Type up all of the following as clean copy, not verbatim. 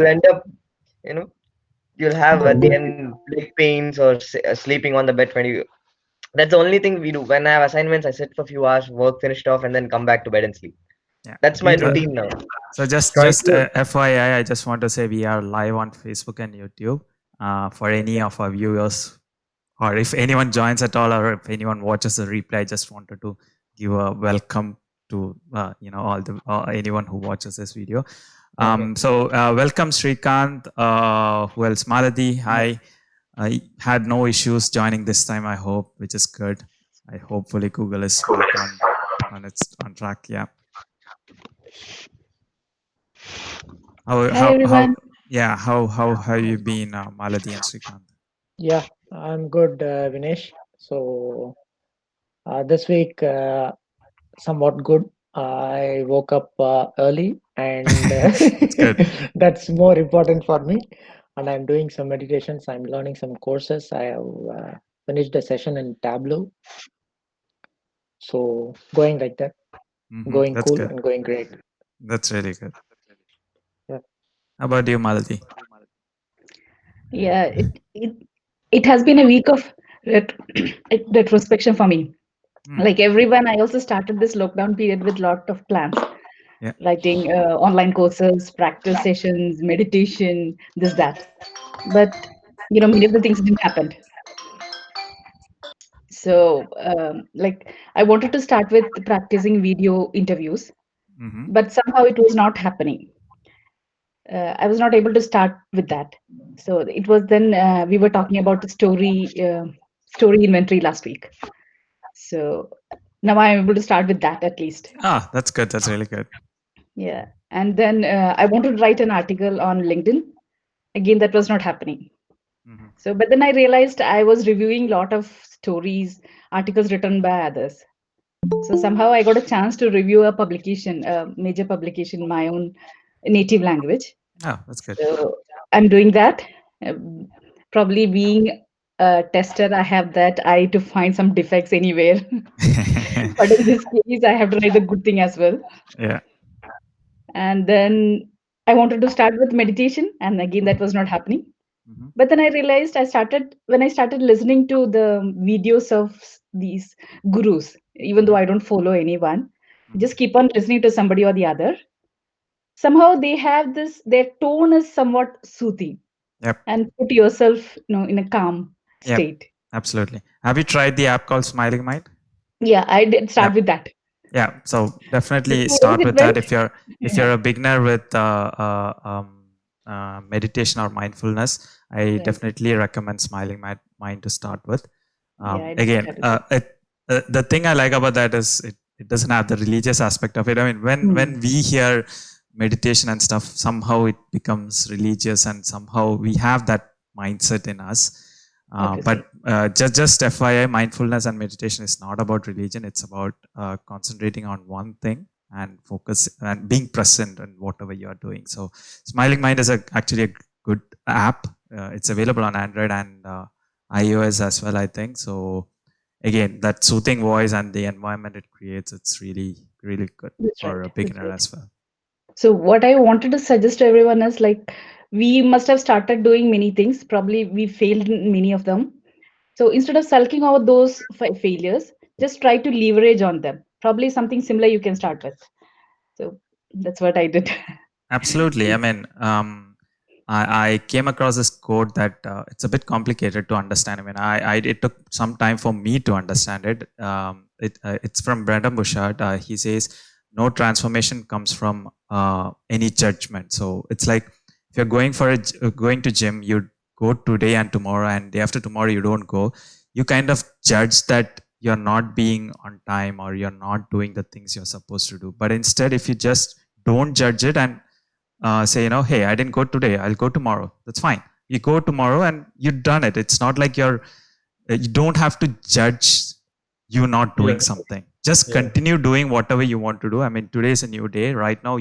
end up, you know, you'll have at the end leg pains or sleeping on the bed when you. That's the only thing we do. When I have assignments, I sit for a few hours, work finished off, and then come back to bed and sleep. Yeah. That's my We routine now. So Try just to. FYI, I just want to say we are live on Facebook and YouTube. For any of our viewers, or if anyone joins at all, or if anyone watches the replay, I just wanted to give a welcome to all the anyone who watches this video. Okay. Welcome Srikanth. Who else? Maladi. Hi. I had no issues joining this time. I hope, which is good. I hopefully Google is back on its on track. Yeah. How Hi everyone. how have you been, Maladi and Srikanth? Yeah, I'm good, Vinesh. So this week, somewhat good. I woke up early, and That's good. that's more important for me. And I'm doing some meditations. I'm learning some courses. I have finished a session in Tableau. So going like that, going That's cool good. and going great. That's really good. Yeah. How about you, Malati? Yeah, it has been a week of retrospection for me. Like everyone, I also started this lockdown period with lot of plans, Yeah. writing online courses, practice sessions, meditation, this that. But many of the things didn't happen. So like I wanted to start with practicing video interviews, but somehow it was not happening. I was not able to start with that. So it was then we were talking about the story inventory last week. So now I'm able to start with that at least. That's good. That's really good. Yeah, and then I wanted to write an article on LinkedIn. Again, that was not happening. So, but then I realized I was reviewing a lot of stories, articles written by others. So somehow I got a chance to review a publication, a major publication in my own native language. That's good. So I'm doing that. Probably being a tester, I have that eye to find some defects anywhere. But in this case, I have to write the good thing as well. Yeah. And then I wanted to start with meditation, and again, that was not happening. But then I realized when I started listening to the videos of these gurus, even though I don't follow anyone, just keep on listening to somebody or the other. Somehow they have this, their tone is somewhat soothing. Yep. And put yourself, in a calm Yep. state. Absolutely. Have you tried the app called Smiling Mind? Yeah, I did start with that. Yeah, so definitely So start it with went? that if you're a beginner with meditation or mindfulness. I definitely recommend Smiling Mind to start with. I Again, started with the thing I like about that is it doesn't have the religious aspect of it. I mean, when we hear meditation and stuff, somehow it becomes religious, and somehow we have that mindset in us. But just FYI, mindfulness and meditation is not about religion. It's about concentrating on one thing and focus and being present in whatever you are doing. So Smiling Mind is actually a good app. It's available on Android and iOS as well, I think. So again, that soothing voice and the environment it creates, it's really, really good for a beginner as well. So what I wanted to suggest to everyone is like, we must have started doing many things. Probably we failed in many of them. So instead of sulking over those failures, just try to leverage on them. Probably something similar you can start with. So that's what I did. Absolutely. I mean, I came across this quote that it's a bit complicated to understand. I mean, it took some time for me to understand it. It's from Brandon Bouchard. He says, "No transformation comes from any judgment." So it's like if you're going to gym, you go today and tomorrow, and day after tomorrow you don't go. You kind of judge that you're not being on time or you're not doing the things you're supposed to do. But instead, if you just don't judge it and say, hey, I didn't go today, I'll go tomorrow. That's fine. You go tomorrow and you've done it. It's not like you don't have to judge you not doing something. Just continue doing whatever you want to do. I mean, today is a new day. Right now,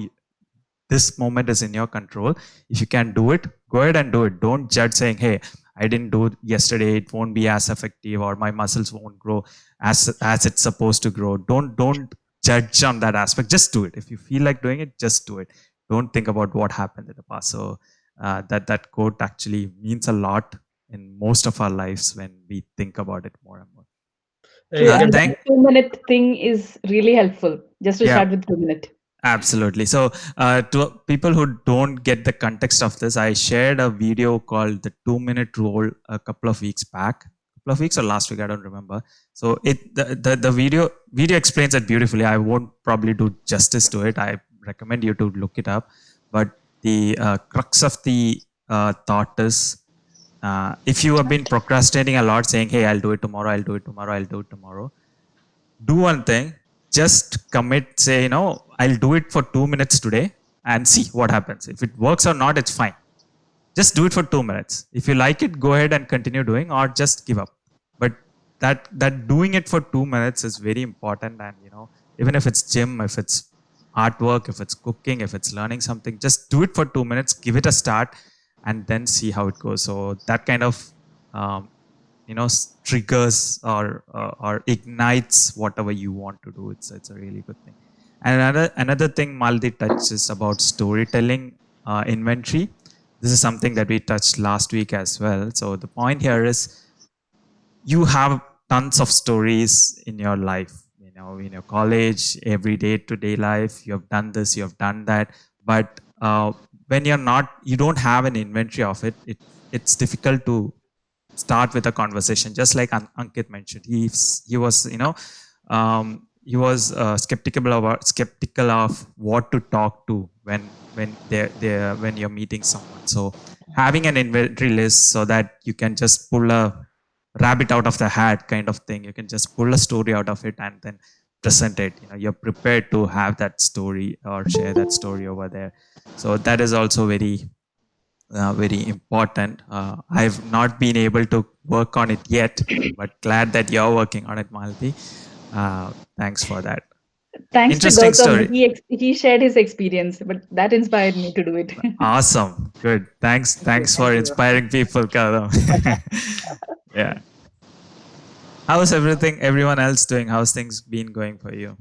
this moment is in your control. If you can do it, go ahead and do it. Don't judge saying, hey, I didn't do it yesterday, it won't be as effective, or my muscles won't grow as it's supposed to grow. Don't judge on that aspect. Just do it. If you feel like doing it, just do it. Don't think about what happened in the past. So that quote actually means a lot in most of our lives when we think about it more and more. True. Yeah, And that Thank 2 minute thing is really helpful. Just to Yeah, start with 2 minute. absolutely. So, to people who don't get the context of this, I shared a video called the 2 minute rule a couple of weeks back, couple of weeks or last week, I don't remember. So, the video explains it beautifully. I won't probably do justice to it. I recommend you to look it up. But the crux of the thought is, if you have been procrastinating a lot, saying, "Hey, I'll do it tomorrow. I'll do it tomorrow. I'll do it tomorrow." Do one thing, just commit, say, I'll do it for 2 minutes today and see what happens. If it works or not, it's fine. Just do it for 2 minutes. If you like it, go ahead and continue doing, or just give up. But that doing it for 2 minutes is very important. And even if it's gym, if it's artwork, if it's cooking, if it's learning something, just do it for 2 minutes, give it a start, and then see how it goes. So that kind of um, triggers or ignites whatever you want to do. It's a really good thing. And another thing Maldi touches about storytelling inventory. This is something that we touched last week as well. So the point here is, you have tons of stories in your life, in your college, every day to day life. You have done this, you have done that. But when you don't have an inventory of it's difficult to start with a conversation. Just like Ankit mentioned, he was he was skeptical of what to talk to when you're meeting someone. So having an inventory list, so that you can just pull a rabbit out of the hat kind of thing. You can just pull a story out of it and then present it. You're prepared to have that story or share that story over there. So that is also very important. I've not been able to work on it yet, but glad that you're working on it, Malti. Thanks for that. Thanks to Interesting Gautam. story. He shared his experience, but that inspired me to do it. Awesome. Good. Thanks for Thank you. inspiring people, Karam. Yeah. How's everyone else doing? How's things been going for you?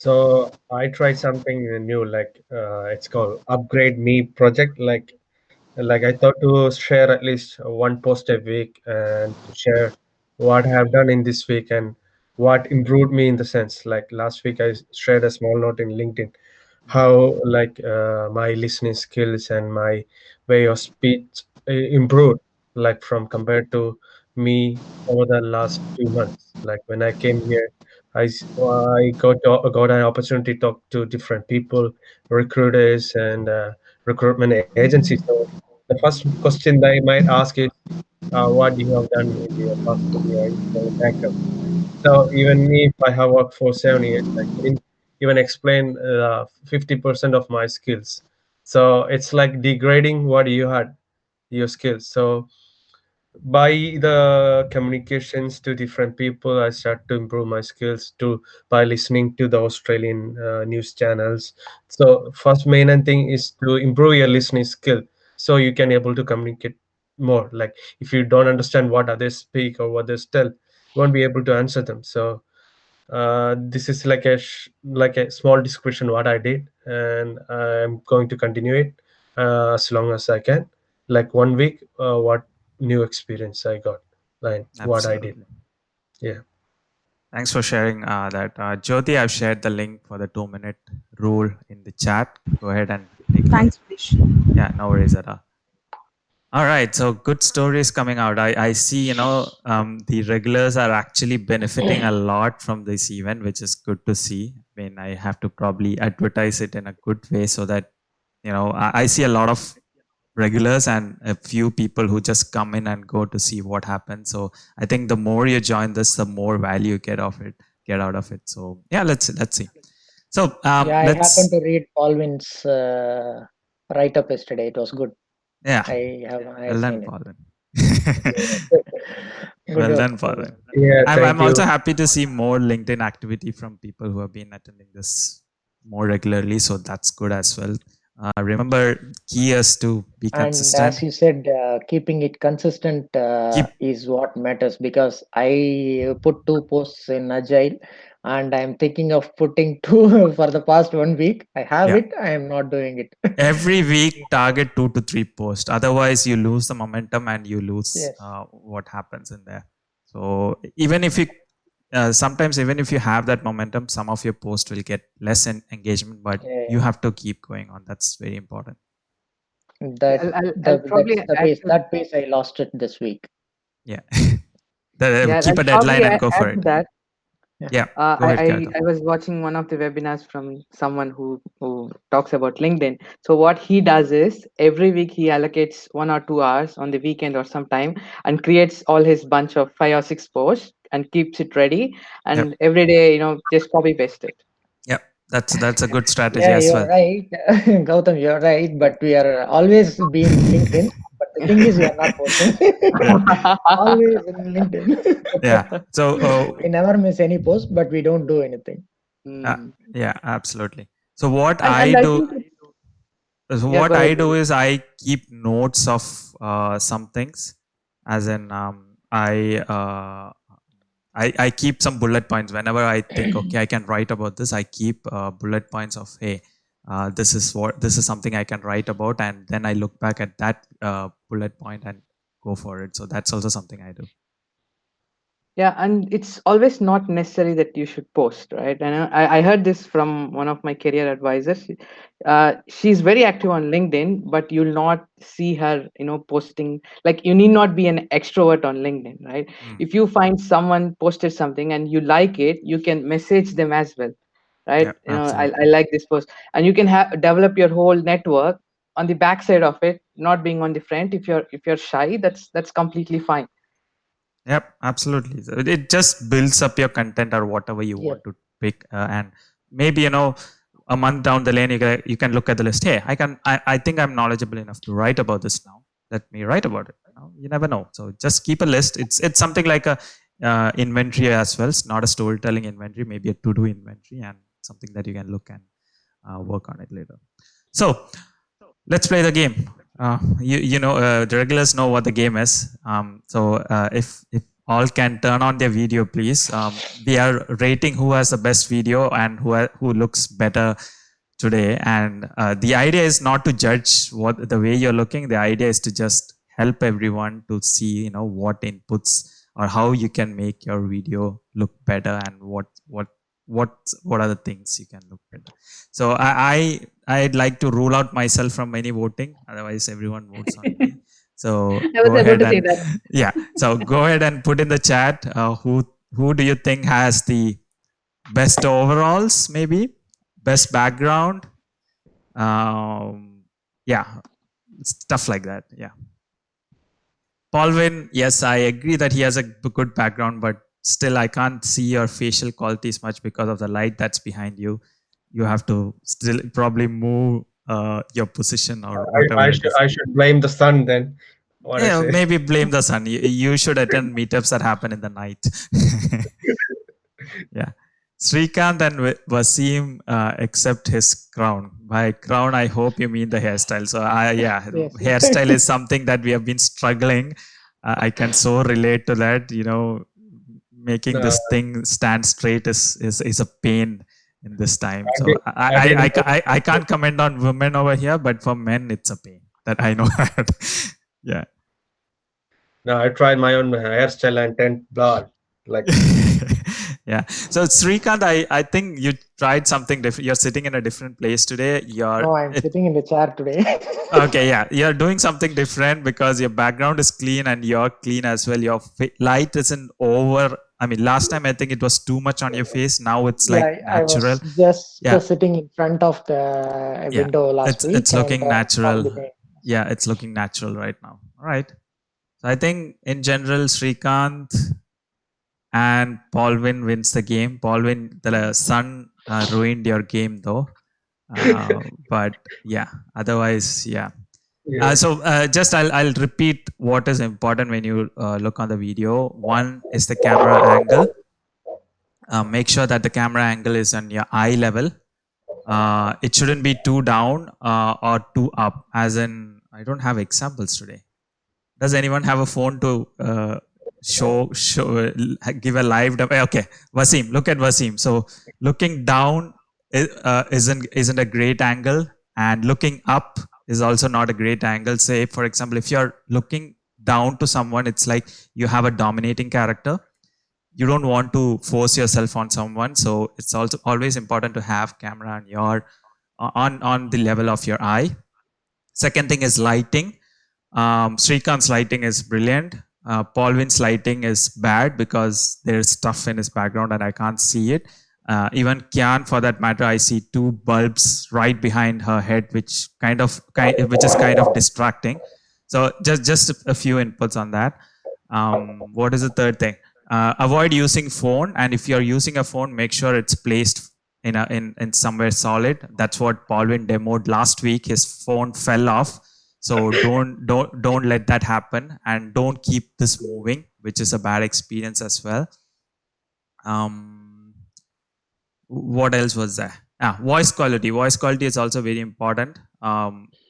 so I tried something new, like it's called Upgrade Me project. Like I thought to share at least one post a week and to share what I have done in this week and what improved me in the sense. Like last week, I shared a small note in LinkedIn how my listening skills and my way of speech improved, like from compared to me over the last 2 months. Like when I came here, I got an opportunity to talk to different people, recruiters and recruitment agencies. So the first question they might ask is, what you have done in your past career, your background. So even me, if I have worked for 7 years, I couldn't even explain 50% of my skills. So it's like degrading what you had, your skills. So by the communications to different people, I start to improve my skills to by listening to the Australian news channels. So first main thing is to improve your listening skill, so you can able to communicate more. Like if you don't understand what others speak or what they tell, you won't be able to answer them. So this is like like a small description what I did, and I'm going to continue it as long as I can. Like 1 week, what new experience I got, like what I did. Absolutely. Yeah. Thanks for sharing that. Jyoti, I've shared the link for the 2 minute rule in the chat. Go ahead and take a look. Thanks, Vish. Yeah, no worries at all. All right, so good stories coming out. I see, the regulars are actually benefiting a lot from this event, which is good to see. I mean, I have to probably advertise it in a good way so that, I see a lot of regulars and a few people who just come in and go to see what happens. So I think the more you join this, the more value you get out of it. So yeah, let's see. So Yeah, I happened let's to read Paulvin's write-up yesterday. It was good. yeah, I have well done, seen it. Paul. Good Well work, done, Paul. Paulvin. Yeah, I'm thank also you. happy to see more LinkedIn activity from people who have been attending this more regularly. So that's good as well. Remember, key is to be And consistent. as you said, keeping it consistent Keep is what matters, because I put 2 posts in Agile. and I'm thinking of putting two for the past 1 week. I have Yeah. it. I am not doing it. Every week, target 2 to 3 posts. Otherwise, you lose the momentum and you lose Yes. what happens in there. So even if you sometimes even if you have that momentum, some of your posts will get less engagement, but you Yeah. have to keep going on. That's very important. That I'll probably that's the add pace. to That pace I lost it this week. Yeah. yeah, Keep I'll a probably deadline and go add for to it. that. Yeah. Yeah. Go ahead, Kato. I was watching one of the webinars from someone who talks about LinkedIn. So what he does is every week he allocates 1 or 2 hours on the weekend or sometime and creates all his bunch of 5 or 6 posts and keeps it ready. Yep. And every day, just copy paste it. Yep. That's a good strategy Yeah, as you're well. right, Gautam. You're right. But we are always been LinkedIn. But the thing is, we are not posting. Yeah. Always in LinkedIn. Yeah. So We never miss any post, but we don't do anything. Mm. yeah, absolutely. So what And I I do think So yeah, what go ahead, I do Jody. is I keep notes of some things, as in I keep some bullet points whenever I think okay I can write about this. I keep bullet points of hey this is something I can write about, and then I look back at that bullet point and go for it. So that's also something I do. Yeah, and it's always not necessary that you should post, right? And I heard this from one of my career advisors. She's very active on LinkedIn, but you'll not see her, posting. Like you need not be an extrovert on LinkedIn, right? Mm. If you find someone posted something and you like it, you can message them as well, Yeah, right? I absolutely. like this post, and you can develop your whole network on the backside of it, not being on the front. If you're shy, that's completely fine. Yep, absolutely. So it just builds up your content or whatever you Yep. want to pick, and maybe a month down the lane you can look at the list. Hey, I think I'm knowledgeable enough to write about this now. Let me write about it. You never know. So just keep a list. It's something like a inventory as well. It's not a storytelling inventory, maybe a to do inventory, and something that you can look and work on it later. So let's play the game. The regulars know what the game is. If all can turn on their video, please. We are rating who has the best video and who looks better today. And the idea is not to judge what the way you're looking. The idea is to just help everyone to see, what inputs or how you can make your video look better and what are the things you can look better. So I'd like to rule out myself from any voting. Otherwise, everyone votes on me. So I was go about ahead to say and that. yeah. So go ahead and put in the chat who do you think has the best overalls, maybe best background. Yeah, stuff like that. Yeah. Paulvin, yes, I agree that he has a good background, but still I can't see your facial qualities much because of the light that's behind you. You have to still probably move your position or whatever it is. I should blame the sun then. What I Yeah, say? maybe blame the sun. You should attend meetups that happen in the night. Yeah. Srikanth and Wasim accept his crown. By crown, I hope you mean the hairstyle. So, yeah, Yes. hairstyle is something that we have been struggling. I can so relate to that. Making No, this thing stand straight is a pain in this time. I So, did. I didn't. I can't comment on women over here, but for men, it's a pain. That I know that. Yeah. No, I tried my own hairstyle and turned blonde. Like Yeah. So Srikanth, I think you tried something different. You're sitting in a different place today. No, I'm sitting in the chair today. Okay. Yeah. You're doing something different because your background is clean and you're clean as well. Your light isn't over. I mean, last time I think it was too much on your face. Now it's like Yeah, I natural. was just Yeah. sitting in front of the Yeah. window last It's week and looking found natural. the name. Yeah. It's looking natural right now. All right. So I think in general, Srikanth and Paulvin wins the game. Paulvin, the sun ruined your game though. But yeah, otherwise, yeah. yeah. Just I'll repeat what is important when you look on the video. One is the camera angle. Make sure that the camera angle is on your eye level. It shouldn't be too down or too up. As in, I don't have examples today. Does anyone have a phone to give a live demo. Okay, Wasim, look at Wasim. So looking down isn't a great angle, and looking up is also not a great angle. Say, for example, if you're looking down to someone, it's like you have a dominating character. You don't want to force yourself on someone, so it's also always important to have camera on your on the level of your eye. Second thing is lighting. Srikant's lighting is brilliant. Paulvin's lighting is bad because there's stuff in his background and I can't see it. Even Kian, for that matter, I see two bulbs right behind her head, which is kind of distracting. So just a few inputs on that. What is the third thing? Avoid using phone, and if you're using a phone, make sure it's placed in somewhere solid. That's what Paulvin demoed last week. His phone fell off. So don't let that happen, and don't keep this moving, which is a bad experience as well. What else was there? Voice quality. Voice quality is also very important.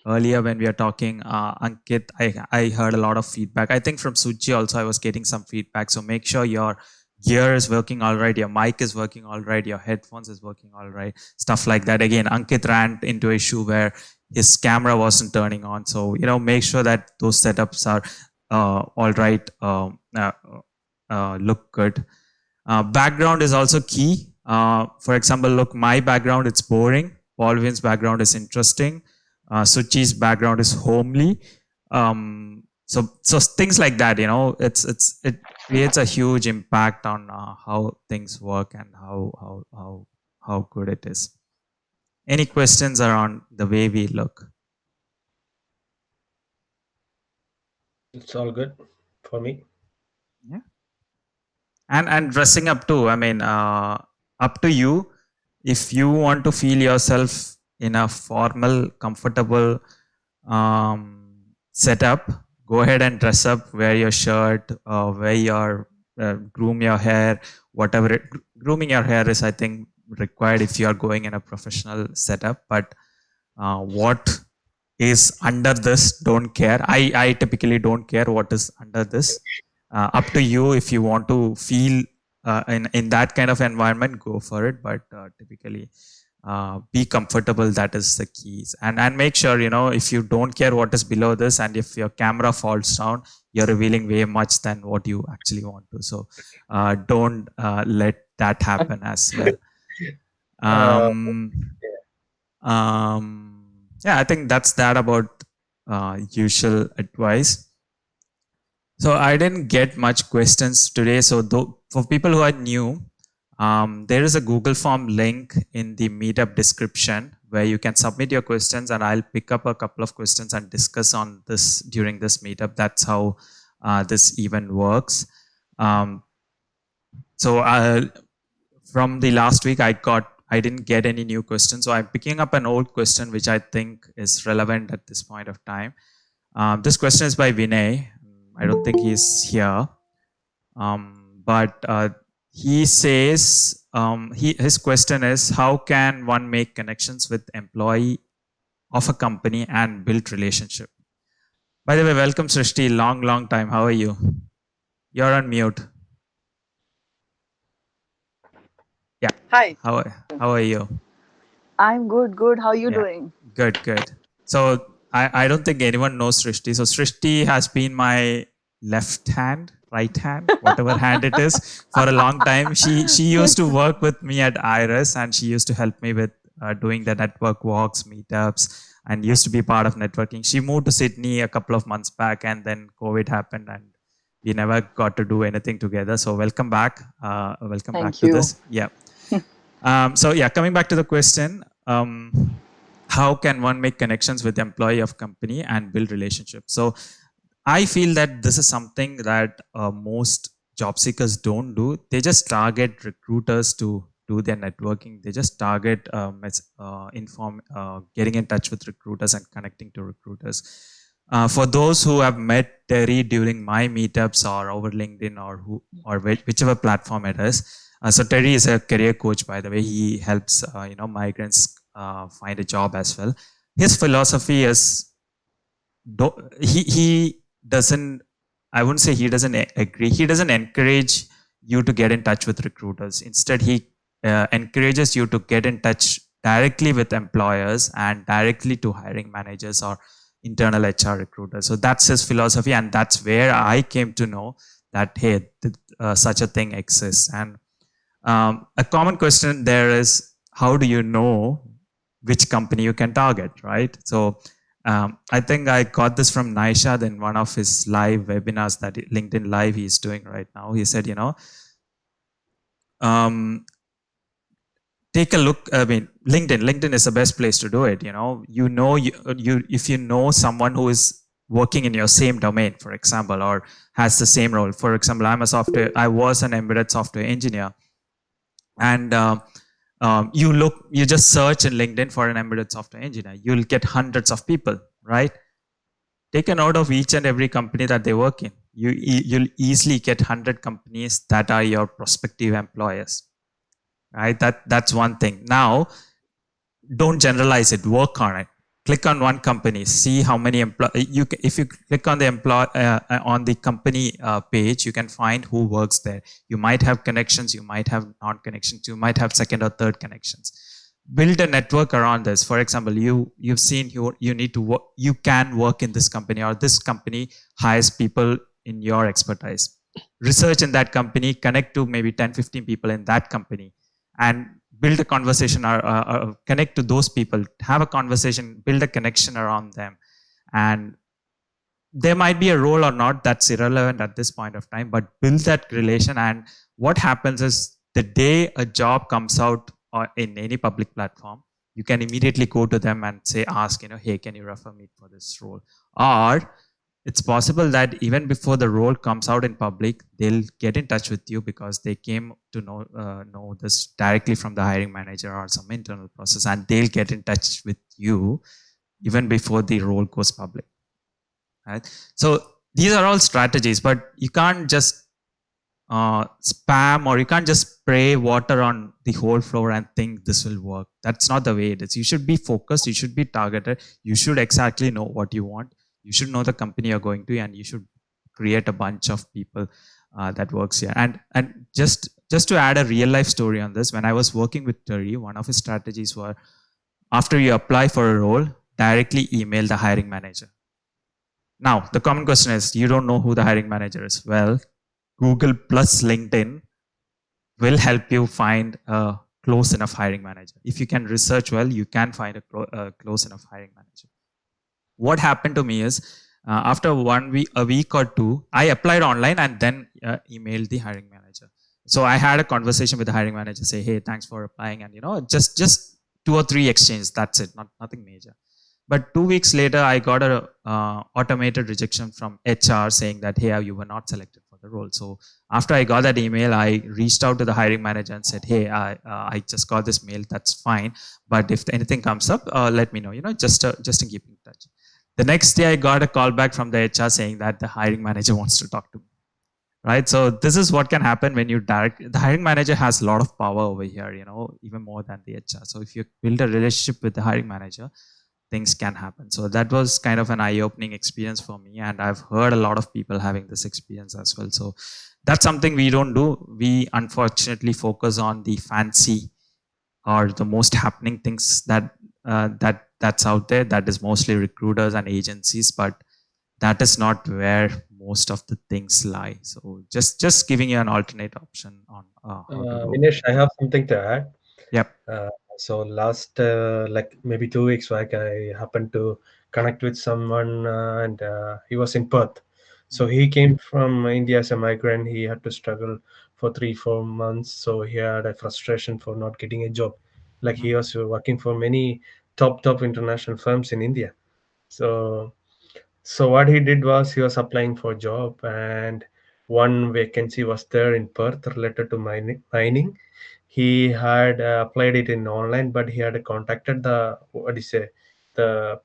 Earlier when we are talking, Ankit, I heard a lot of feedback. I think from Suchi also I was getting some feedback. So make sure your gear is working all right, your mic is working all right, your headphones is working all right, stuff like that. Again, Ankit ran into an issue where his camera wasn't turning on. So, make sure that those setups are all right, look good. Background is also key. For example, look, my background, it's boring. Paulvin's background is interesting. Suchi's background is homely. So things like that, it creates a huge impact on how things work and how good it is. Any questions around the way we look? It's all good for me. Yeah. And dressing up too. I mean, up to you. If you want to feel yourself in a formal, comfortable setup, go ahead and dress up. Wear your shirt. Wear your groom your hair. Whatever grooming your hair is, I think, required if you are going in a professional setup. But what is under this, don't care. I typically don't care what is under this. Up to you. If you want to feel in that kind of environment, go for it. But typically, be comfortable. That is the keys. And make sure, if you don't care what is below this, and if your camera falls down, you're revealing way much than what you actually want to. So don't let that happen as well. Yeah, I think that's that about usual advice. So I didn't get much questions today. So for people who are new, there is a Google form link in the meetup description where you can submit your questions, and I'll pick up a couple of questions and discuss on this during this meetup. That's how this event works. So from the last week, I didn't get any new questions. So I'm picking up an old question, which I think is relevant at this point of time. This question is by Vinay. I don't think he's here. But he says, his question is, how can one make connections with employee of a company and build relationship? By the way, welcome Srishti, long time. How are you? You're on mute. Yeah. Hi. How are you? I'm good. How are you doing? Good. So I don't think anyone knows Srishti. So Srishti has been my left hand, right hand, whatever hand it is, for a long time. She used to work with me at Iris, and she used to help me with doing the network walks, meetups, and used to be part of networking. She moved to Sydney a couple of months back, and then COVID happened, and we never got to do anything together. So welcome back. Welcome back to this. Yeah. Coming back to the question, how can one make connections with employee of company and build relationships? So I feel that this is something that most job seekers don't do. They just target recruiters to do their networking. They just target getting in touch with recruiters and connecting to recruiters. For those who have met Terry during my meetups or over LinkedIn or whichever platform it is. So Terry is a career coach, by the way. He helps migrants find a job as well. His philosophy is he doesn't I wouldn't say he doesn't agree. He doesn't encourage you to get in touch with recruiters. Instead, he encourages you to get in touch directly with employers and directly to hiring managers or internal HR recruiters. So that's his philosophy, and that's where I came to know that hey, such a thing exists. And a common question there is, how do you know which company you can target, right? So I think I got this from Naishad in one of his live webinars that LinkedIn Live he's doing right now. He said, um, take a look. I mean, LinkedIn is the best place to do it. If you know someone who is working in your same domain, for example, or has the same role. For example, I was an embedded software engineer, and you just search in LinkedIn for an embedded software engineer, you'll get hundreds of people, right? Take a note of each and every company that they work in. You'll easily get 100 companies that are your prospective employers, right? That's one thing. Now, don't generalize it, work on it. Click on one company, see how many if you click on the on the company page, you can find who works there. You might have connections, you might have non-connections, you might have second or third connections. Build a network around this. For example, you've seen you need to work, you can work in this company, or this company hires people in your expertise. Research in that company, connect to maybe 10-15 people in that company, and build a conversation, or connect to those people, have a conversation, build a connection around them. And there might be a role or not, that's irrelevant at this point of time, but build that relation. And what happens is, the day a job comes out in any public platform, you can immediately go to them and ask, hey, can you refer me for this role? Or it's possible that even before the role comes out in public, they'll get in touch with you because they came to know this directly from the hiring manager or some internal process, and they'll get in touch with you even before the role goes public. Right? So these are all strategies, but you can't just spam, or you can't just spray water on the whole floor and think this will work. That's not the way it is. You should be focused, you should be targeted, you should exactly know what you want, you should know the company you're going to, and you should create a bunch of people that works here. And just to add a real life story on this, when I was working with Terry, one of his strategies were, after you apply for a role, directly email the hiring manager. Now, the common question is, you don't know who the hiring manager is. Well, Google plus LinkedIn will help you find a close enough hiring manager. If you can research well, you can find a close enough hiring manager. What happened to me is, after a week or two, I applied online and then emailed the hiring manager. So I had a conversation with the hiring manager, say, hey, thanks for applying. And, just 2 or 3 exchanges. That's it. Nothing major. But 2 weeks later, I got a automated rejection from HR saying that, hey, you were not selected for the role. So after I got that email, I reached out to the hiring manager and said, hey, I just got this mail. That's fine. But if anything comes up, let me know, just to keep in touch. The next day, I got a call back from the HR saying that the hiring manager wants to talk to me. Right. So this is what can happen when the hiring manager has a lot of power over here, even more than the HR. So if you build a relationship with the hiring manager, things can happen. So that was kind of an eye-opening experience for me, and I've heard a lot of people having this experience as well. So that's something we don't do. We unfortunately focus on the fancy or the most happening things that's out there. That is mostly recruiters and agencies, but that is not where most of the things lie. So just giving you an alternate option on how to go. Vinesh, I have something to add. Yep. So last like maybe 2 weeks back, I happened to connect with someone, and he was in Perth. So he came from India as a migrant. He had to struggle for 3-4 months. So he had a frustration for not getting a job. Like he was working for many top international firms in India. So what he did was he was applying for a job, and one vacancy was there in Perth related to mining. He had applied it in online, but he had contacted the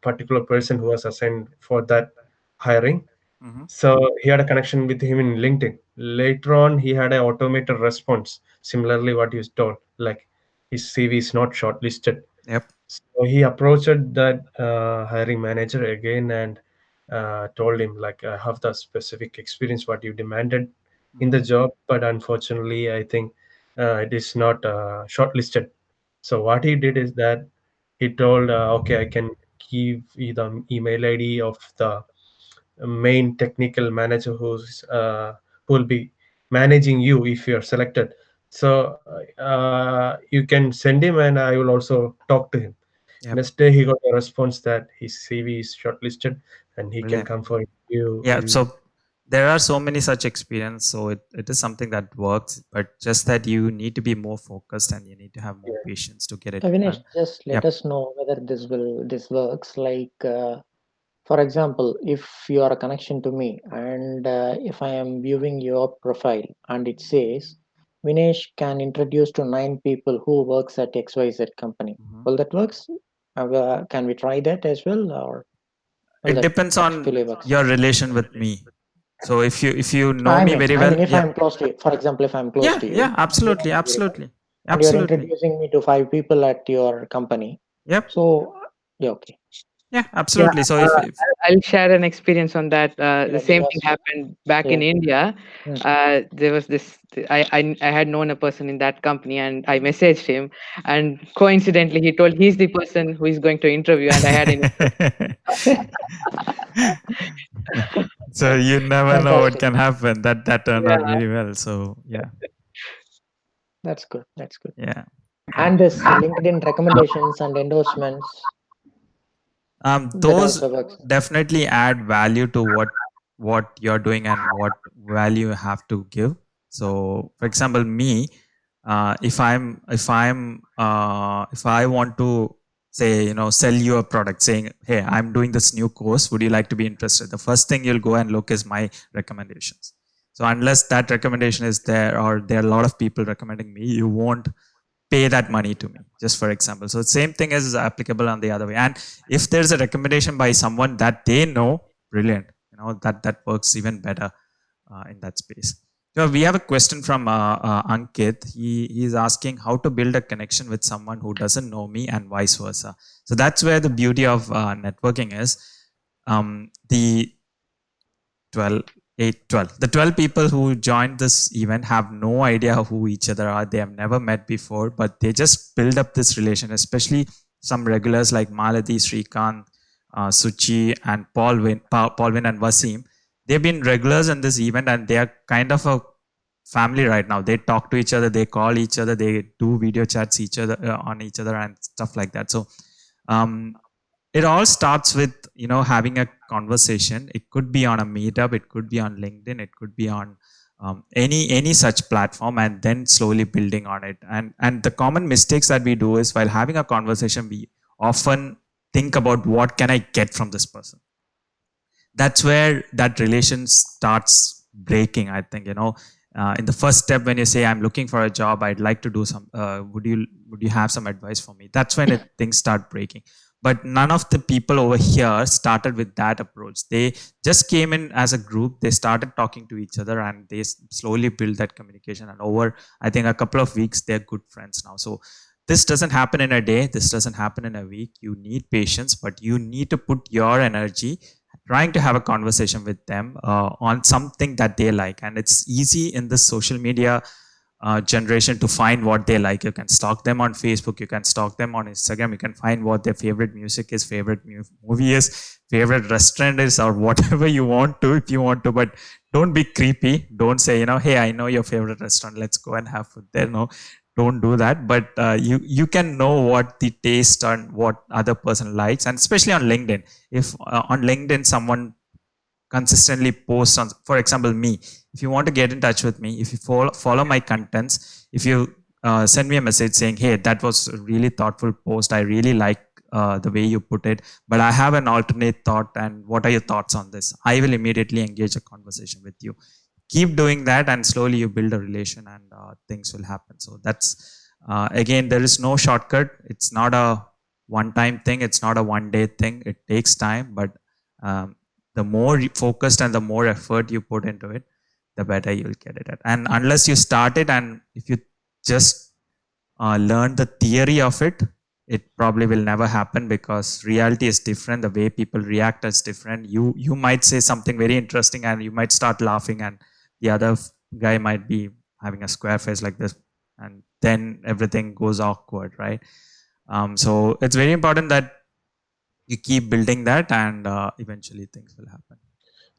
particular person who was assigned for that hiring. So he had a connection with him in LinkedIn. Later on, he had an automated response. Similarly, what you told, like his CV is not shortlisted. Yep. So he approached that hiring manager again, and told him like I have the specific experience what you demanded in the job, but unfortunately, I think it is not shortlisted. So what he did is that he told, okay, I can give you the email ID of the main technical manager who will be managing you if you are selected. So you can send him, and I will also talk to him. Yep. Next day, he got a response that his CV is shortlisted, and he can Brilliant. come for interview Yeah. in. So there are so many such experience. So it is something that works, but just that you need to be more focused and you need to have more Yeah. patience to get it Avinash, done. just let Yep. us know whether this works. Like, for example, if you are a connection to me, and if I am viewing your profile, and it says Vinesh can introduce to 9 people who works at XYZ company. Mhm. Will that works? Can we try that as well, or will It that depends on actually works? your relation with me. So if you know I me mean, very I well, mean, if yeah, I'm close to you, for example, if I'm close yeah, to yeah, you, and you know absolutely, me very well, absolutely, and you're absolutely. introducing me to 5 people at your company, Yep. so yeah, okay. Yeah, Yeah, absolutely. So uh, if I'll share an experience on that. The Yeah, same thing because happened back yeah. in India. Hmm. There was this. I had known a person in that company, and I messaged him, and coincidentally, he told he's the person who is going to interview, and I had an. so you never know what Fantastic. can happen. That turned out Yeah, very well. So yeah, That's good. That's good. yeah, yeah. And this LinkedIn recommendations and endorsements, that Those also works. definitely add value to what you're doing and what value you have to give. So for example, me, if I want to say, sell you a product, saying, hey, I'm doing this new course, would you like to be interested? The first thing you'll go and look is my recommendations. So unless that recommendation is there, or there are a lot of people recommending me, you won't pay that money to me, just for example. So same thing is applicable on the other way. And if there's a recommendation by someone that they know, brilliant, that works even better in that space. So we have a question from Ankit. He's asking how to build a connection with someone who doesn't know me and vice versa. So that's where the beauty of networking is. The 12 8 12 the 12 people who joined this event have no idea who each other are. They have never met before, but they just build up this relation, especially some regulars like Malati, Srikant, Suchi, and Paulvin and Wasim. They've been regulars in this event, and they are kind of a family right now. They talk to each other, they call each other, they do video chats each other on each other and stuff like that. So um, it all starts with having a conversation. It could be on a meetup, it could be on LinkedIn, it could be on any such platform, and then slowly building on it. And the common mistakes that we do is, while having a conversation, we often think about what can I get from this person. That's where that relation starts breaking, I think. In the first step, when you say, I'm looking for a job, I'd like to do some, would you have some advice for me? That's when things start breaking. But none of the people over here started with that approach. They just came in as a group, they started talking to each other, and they slowly built that communication, and over, I think, a couple of weeks, they're good friends now. So this doesn't happen in a day, this doesn't happen in a week. You need patience, but you need to put your energy trying to have a conversation with them on something that they like. And it's easy in this social media generation to find what they like. You can stalk them on Facebook, you can stalk them on Instagram, you can find what their favorite music is, favorite movie is, favorite restaurant is, or whatever you want to, if you want to. But don't be creepy. Don't say, hey, I know your favorite restaurant, let's go and have food there. No, don't do that. But you can know what the taste and what other person likes. And especially on LinkedIn, if on LinkedIn someone consistently posts on, for example, me, if you want to get in touch with me, if you follow my contents, if you send me a message saying, hey, that was a really thoughtful post, I really like the way you put it, but I have an alternate thought, and what are your thoughts on this? I will immediately engage a conversation with you. Keep doing that, and slowly you build a relation, and things will happen. So that's, again, there is no shortcut. It's not a one time thing, it's not a one day thing. It takes time, but um, the more focused and the more effort you put into it, the better you'll get it at. And unless you start it, and if you just learn the theory of it, it probably will never happen because reality is different. The way people react is different. You might say something very interesting and you might start laughing, and the other guy might be having a square face like this, and then everything goes awkward, right? So it's very important that you keep building that, and eventually things will happen.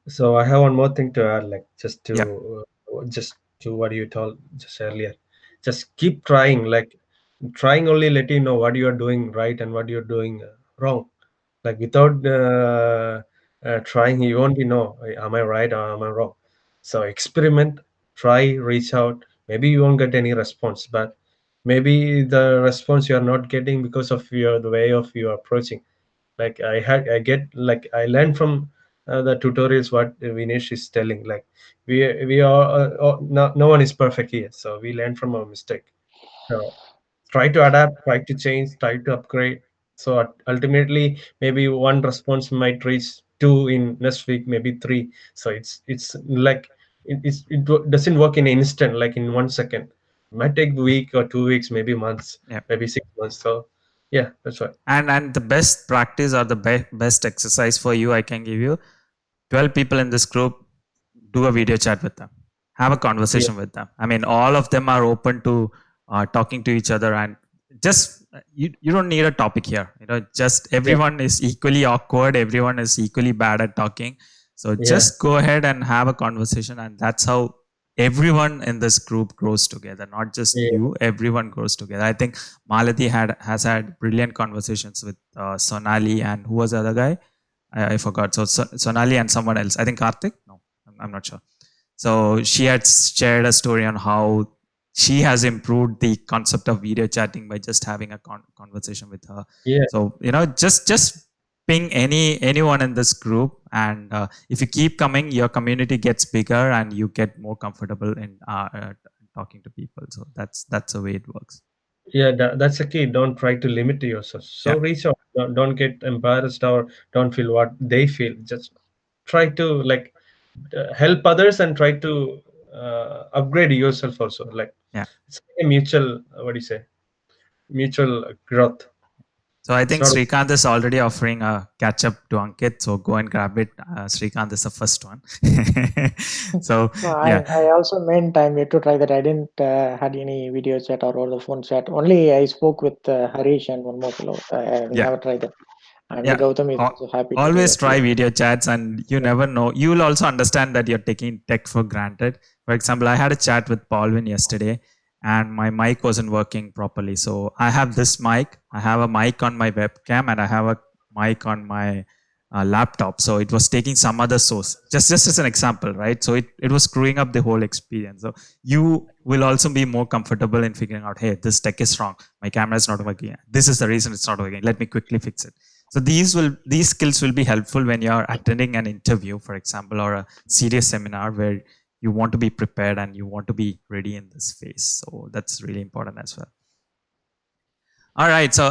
So I have one more thing to add, like Yeah. just to what you told just earlier. Just keep trying. Like trying only let you know what you are doing right and what you're doing wrong. Like without trying, you won't be know, am I right or am I wrong? So experiment, try, reach out. Maybe you won't get any response, but maybe the response you are not getting because of your the way of you approaching. Like I get, like I learned from the tutorials what Vinesh is telling. Like we are no one is perfect here, so we learn from our mistake. So try to adapt, try to change, try to upgrade. So ultimately, maybe one response might reach two in next week, maybe three. So it's like doesn't work in an instant, like in 1 second. It might take a week or 2 weeks, maybe months, Yeah. maybe 6 months. So yeah, that's right. And the best practice or the best exercise for you I can give you: 12 people in this group, do a video chat with them, have a Yeah, conversation with them. I mean, all of them are open to talking to each other, and just you don't need a topic here, just yeah, everyone is equally awkward, everyone is equally bad at talking. So yeah, just go ahead and have a conversation, and that's how everyone in this group grows together, not just yeah, you, everyone grows together. I think Malati has had brilliant conversations with Sonali, and who was the other guy? I forgot. So Sonali and someone else. I think Karthik. No, I'm not sure. So she had shared a story on how she has improved the concept of video chatting by just having a conversation with her. yeah. So just ping anyone in this group, and if you keep coming, your community gets bigger, and you get more comfortable in talking to people. So that's the way it works. Yeah, that's the key. Don't try to limit yourself. Yeah. So reach out. Don't get embarrassed or don't feel what they feel. Just try to like help others and try to upgrade yourself also. Like Yeah. it's like a mutual, what do you say? Mutual growth. So I It's think not. Srikanth is already offering a catch up to Ankit. So go and grab it. Srikanth is the first one. So No, yeah, I also meant I'm yet to try that. I didn't had any video chat or the phone chat. Only I spoke with Harish and one more fellow. We yeah, never tried that. And the yeah. Gautam is also happy to do Always that. try Yeah. video chats, and you Yeah. never know. You will also understand that you're taking tech for granted. For example, I had a chat with Paulvin yesterday, and my mic wasn't working properly. So I have this mic. I have a mic on my webcam, and I have a mic on my laptop. So it was taking some other source. Just as an example, right? So it was screwing up the whole experience. So you will also be more comfortable in figuring out, hey, this tech is wrong. My camera is not working. This is the reason it's not working. Let me quickly fix it. So these skills will be helpful when you're attending an interview, for example, or a serious seminar where you want to be prepared and you want to be ready in this phase. So that's really important as well. All right. So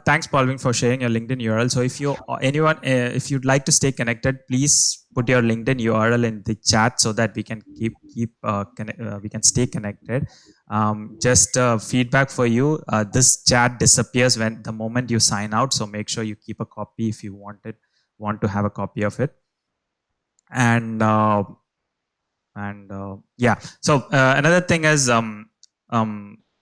thanks, Paulvin, for sharing your LinkedIn URL. So if you anyone if you'd like to stay connected, please put your LinkedIn URL in the chat so that we can we can stay connected. Just feedback for you. This chat disappears when the moment you sign out. So make sure you keep a copy if you want to have a copy of it. And yeah. So another thing is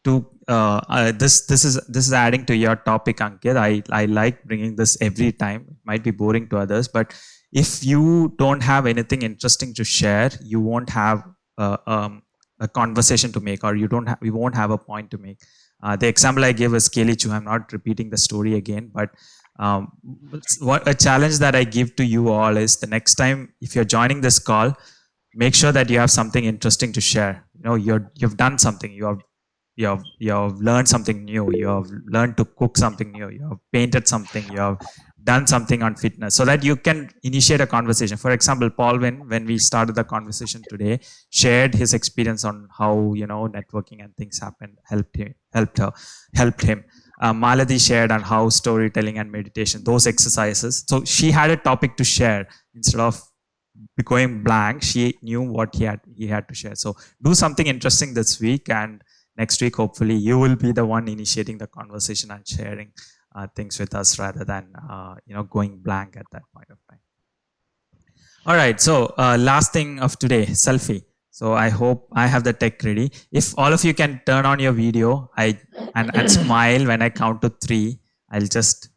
to this is adding to your topic, Ankit. I like bringing this every time. It might be boring to others, but if you don't have anything interesting to share, you won't have a conversation to make, or you won't have a point to make. The example I gave is Kelichu. I'm not repeating the story again, but um, what a challenge that I give to you all is, the next time if you're joining this call, make sure that you have something interesting to share. You've done something. You have learned something new. You have learned to cook something new. You have painted something. You have done something on fitness, so that you can initiate a conversation. For example, Paul, when we started the conversation today, shared his experience on how networking and things happened, helped him. Maladi shared on how storytelling and meditation, those exercises. So she had a topic to share instead of going blank. She knew what he had to share. So do something interesting this week, and next week, hopefully, you will be the one initiating the conversation and sharing things with us rather than going blank at that point of time. All right. So last thing of today, selfie. So I hope I have the tech ready. If all of you can turn on your video, and smile when I count to 3. I'll just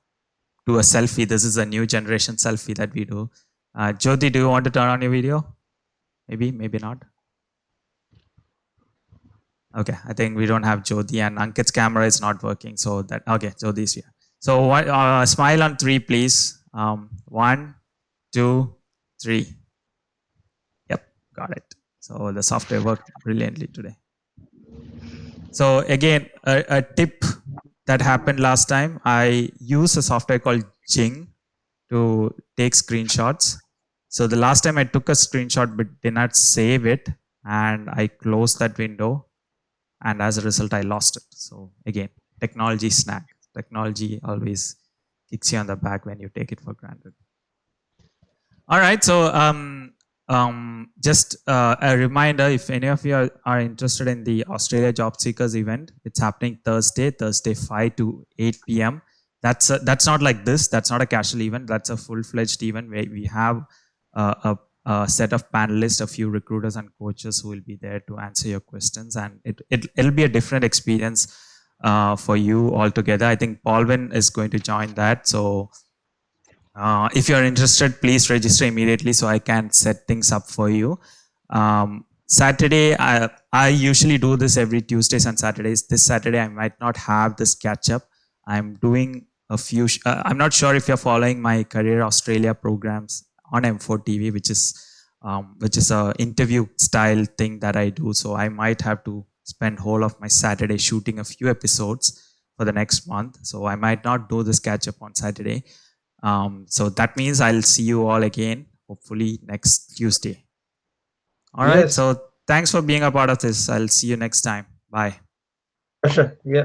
do a selfie. This is a new generation selfie that we do. Jody, do you want to turn on your video? Maybe, maybe not. Okay, I think we don't have Jody, and Ankit's camera is not working. So that okay, Jodi's here. So smile on 3, please. 1, 2, 3. Yep, got it. So the software worked brilliantly today. So again, a tip that happened last time, I used a software called Jing to take screenshots. So the last time I took a screenshot but did not save it, and I closed that window, and as a result I lost it. So again, technology snack. Technology always kicks you on the back when you take it for granted. All right, so just a reminder, if any of you are interested in the Australia Job Seekers event, it's happening Thursday 5 to 8 p.m. That's not like this. That's not a casual event. That's a full-fledged event where we have a set of panelists, a few recruiters and coaches who will be there to answer your questions, and it'll be a different experience for you altogether. I think Paulvin is going to join that, so. If you're interested, please register immediately so I can set things up for you. Saturday, I usually do this every Tuesdays and Saturdays. This Saturday, I might not have this catch up. I'm doing a few, I'm not sure if you're following my Career Australia programs on M4 TV, which is a interview style thing that I do. So I might have to spend whole of my Saturday shooting a few episodes for the next month. So I might not do this catch up on Saturday. So that means I'll see you all again, hopefully next Tuesday. All right. Yes. So thanks for being a part of this. I'll see you next time. Bye. Sure. Yeah.